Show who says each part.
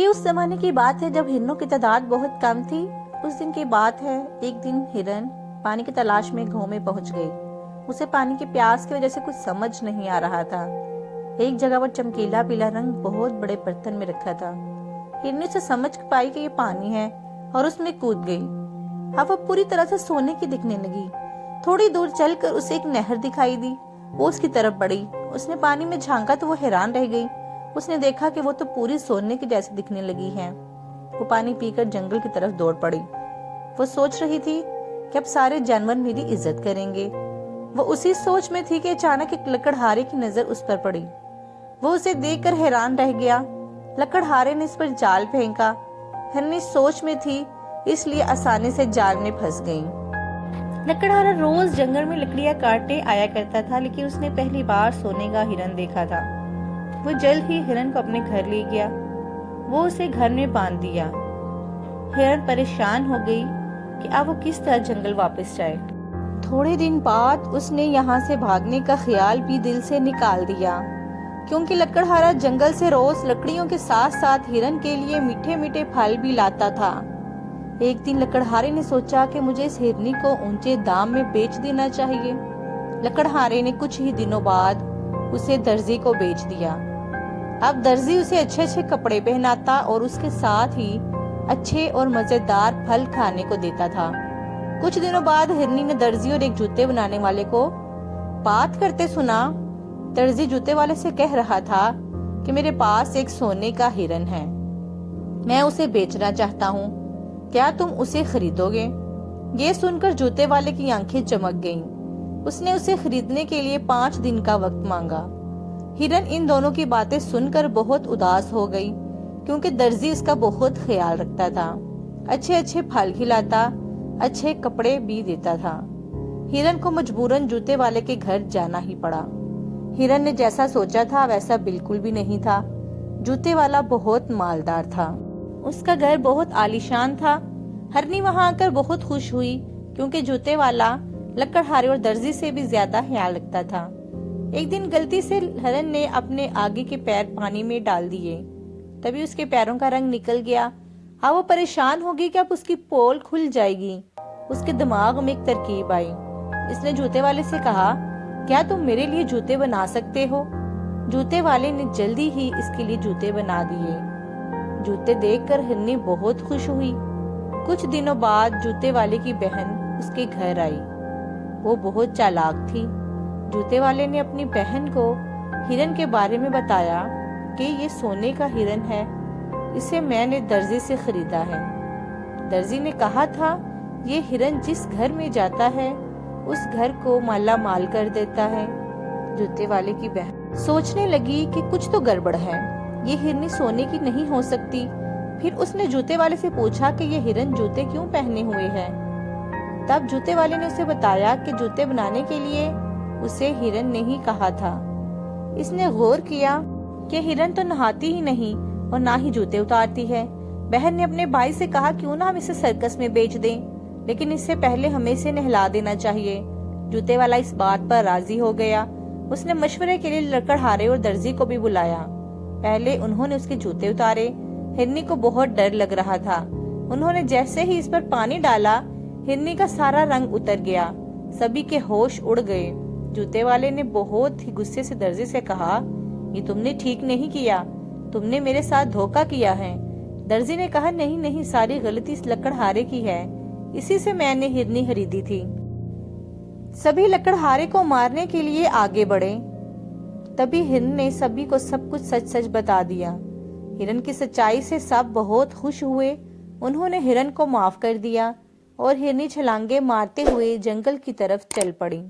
Speaker 1: یہ اس زمانے کی بات ہے جب ہرنوں کی تعداد بہت کم تھی۔ اس دن کی بات ہے، ایک دن ہرن پانی کی تلاش میں گاؤں میں پہنچ گئی۔ اسے پانی کی پیاس کی وجہ سے کچھ سمجھ نہیں آ رہا تھا۔ ایک جگہ پر چمکیلا پیلا رنگ بہت بڑے برتن میں رکھا تھا۔ ہرن سے سمجھ پائی کہ یہ پانی ہے اور اس میں کود گئی۔ اب وہ پوری طرح سے سونے کی دکھنے لگی۔ تھوڑی دور چل کر اسے ایک نہر دکھائی دی۔ وہ اس کی طرف بڑھی۔ اس نے پانی میں جھانکا تو وہ حیران رہ گئی۔ اس نے دیکھا کہ وہ تو پوری سونے کی جیسی دکھنے لگی ہے۔ وہ پانی پی کر جنگل کی طرف دوڑ پڑی۔ وہ سوچ رہی تھی کہ اب سارے جانور میری عزت کریں گے۔ وہ اسی سوچ میں تھی کہ اچانک ایک لکڑہارے کی نظر اس پر پڑی۔ وہ اسے دیکھ کر حیران رہ گیا۔ لکڑہارے نے اس پر جال پھینکا۔ ہرن سوچ میں تھی اس لیے آسانی سے جال میں پھنس گئی۔ لکڑہارا روز جنگل میں لکڑیاں کاٹنے آیا کرتا تھا، لیکن اس نے پہلی بار سونے کا ہرن دیکھا تھا۔ وہ جلد ہی ہرن کو اپنے گھر لے گیا۔ وہ اسے گھر میں باندھ دیا۔ ہرن پریشان ہو گئی کہ اب وہ کس طرح جنگل واپس جائے۔ تھوڑے دن بعد اس نے یہاں سے بھاگنے کا خیال بھی دل سے نکال دیا، کیونکہ لکڑہارا جنگل سے روز لکڑیوں کے ساتھ ساتھ ہرن کے لیے میٹھے میٹھے پھل بھی لاتا تھا۔ ایک دن لکڑہارے نے سوچا کہ مجھے اس ہرنی کو اونچے دام میں بیچ دینا چاہیے۔ لکڑہارے نے کچھ ہی دنوں بعد اسے درزی کو بیچ دیا۔ اب درزی اسے اچھے اچھے کپڑے پہناتا اور اس کے ساتھ ہی اچھے اور مزیدار پھل کھانے کو دیتا تھا۔ کچھ دنوں بعد ہرنی نے درزی اور ایک جوتے بنانے والے کو بات کرتے سنا۔ درزی جوتے والے سے کہہ رہا تھا کہ میرے پاس ایک سونے کا ہرن ہے، میں اسے بیچنا چاہتا ہوں، کیا تم اسے خریدو گے؟ یہ سن کر جوتے والے کی آنکھیں چمک گئیں۔ اس نے اسے خریدنے کے لیے 5 دن کا وقت مانگا۔ ہرن ان دونوں کی باتیں سن کر بہت اداس ہو گئی، کیونکہ درزی اس کا بہت خیال رکھتا تھا، اچھے اچھے پھل کھلاتا، اچھے کپڑے بھی دیتا تھا۔ ہرن کو مجبوراً جوتے والے کے گھر جانا ہی پڑا۔ ہرن نے جیسا سوچا تھا ویسا بالکل بھی نہیں تھا۔ جوتے والا بہت مالدار تھا۔ اس کا گھر بہت عالیشان تھا۔ ہرنی وہاں آ کر بہت خوش ہوئی، کیونکہ جوتے والا لکڑہارے اور درزی سے بھی زیادہ خیال رکھتا تھا۔ ایک دن غلطی سے ہرن نے اپنے آگے کے پیر پانی میں ڈال دیے، تبھی اس کے پیروں کا رنگ نکل گیا۔ اب وہ پریشان ہوگی کہ اب اس کی پول کھل جائے گی۔ اس کے دماغ میں ایک ترکیب آئی۔ اس نے جوتے والے سے کہا، کیا تم میرے لیے جوتے بنا سکتے ہو؟ جوتے والے نے جلدی ہی اس کے لیے جوتے بنا دیے۔ جوتے دیکھ کر ہرنی بہت خوش ہوئی۔ کچھ دنوں بعد جوتے والے کی بہن اس کے گھر آئی۔ وہ بہت چالاک تھی۔ جوتے والے نے اپنی بہن کو ہرن کے بارے میں بتایا کہ یہ سونے کا ہرن ہے، اسے میں نے درزی سے خریدا ہے۔ درزی نے کہا تھا یہ ہرن جس گھر میں جاتا ہے اس گھر کو مالا مال کر دیتا ہے۔ جوتے والے کی بہن سوچنے لگی کہ کچھ تو گڑبڑ ہے، یہ ہرنی سونے کی نہیں ہو سکتی۔ پھر اس نے جوتے والے سے پوچھا کہ یہ ہرن جوتے کیوں پہنے ہوئے ہے؟ تب جوتے والے نے اسے بتایا کہ جوتے بنانے کے لیے اسے ہرن نے ہی کہا تھا۔ اس نے غور کیا کہ ہرن تو نہاتی ہی نہیں اور نہ ہی جوتے اتارتی ہے۔ بہن نے اپنے بھائی سے کہا کیوں نہ ہم اسے سرکس میں بیچ دیں، لیکن اس سے پہلے ہمیں اسے نہلا دینا چاہیے۔ جوتے والا اس بات پر راضی ہو گیا۔ اس نے مشورے کے لیے لکڑہارے اور درزی کو بھی بلایا۔ پہلے انہوں نے اس کے جوتے اتارے۔ ہرنی کو بہت ڈر لگ رہا تھا۔ انہوں نے جیسے ہی اس پر پانی ڈالا، ہرنی کا سارا رنگ اتر گیا۔ سبھی کے ہوش اڑ گئے۔ جوتے والے نے بہت ہی غصے سے درزی سے کہا، یہ تم نے ٹھیک نہیں کیا، تم نے میرے ساتھ دھوکہ کیا ہے۔ درزی نے کہا نہیں نہیں، ساری غلطی اس لکڑہارے کی ہے، اسی سے میں نے ہرنی خریدی تھی۔ سبھی لکڑہارے کو مارنے کے لیے آگے بڑھے۔ تبھی ہرن نے سبھی کو سب کچھ سچ سچ بتا دیا۔ ہرن کی سچائی سے سب بہت خوش ہوئے۔ انہوں نے ہرن کو معاف کر دیا اور ہرنی چھلانگے مارتے ہوئے جنگل کی طرف چل پڑی۔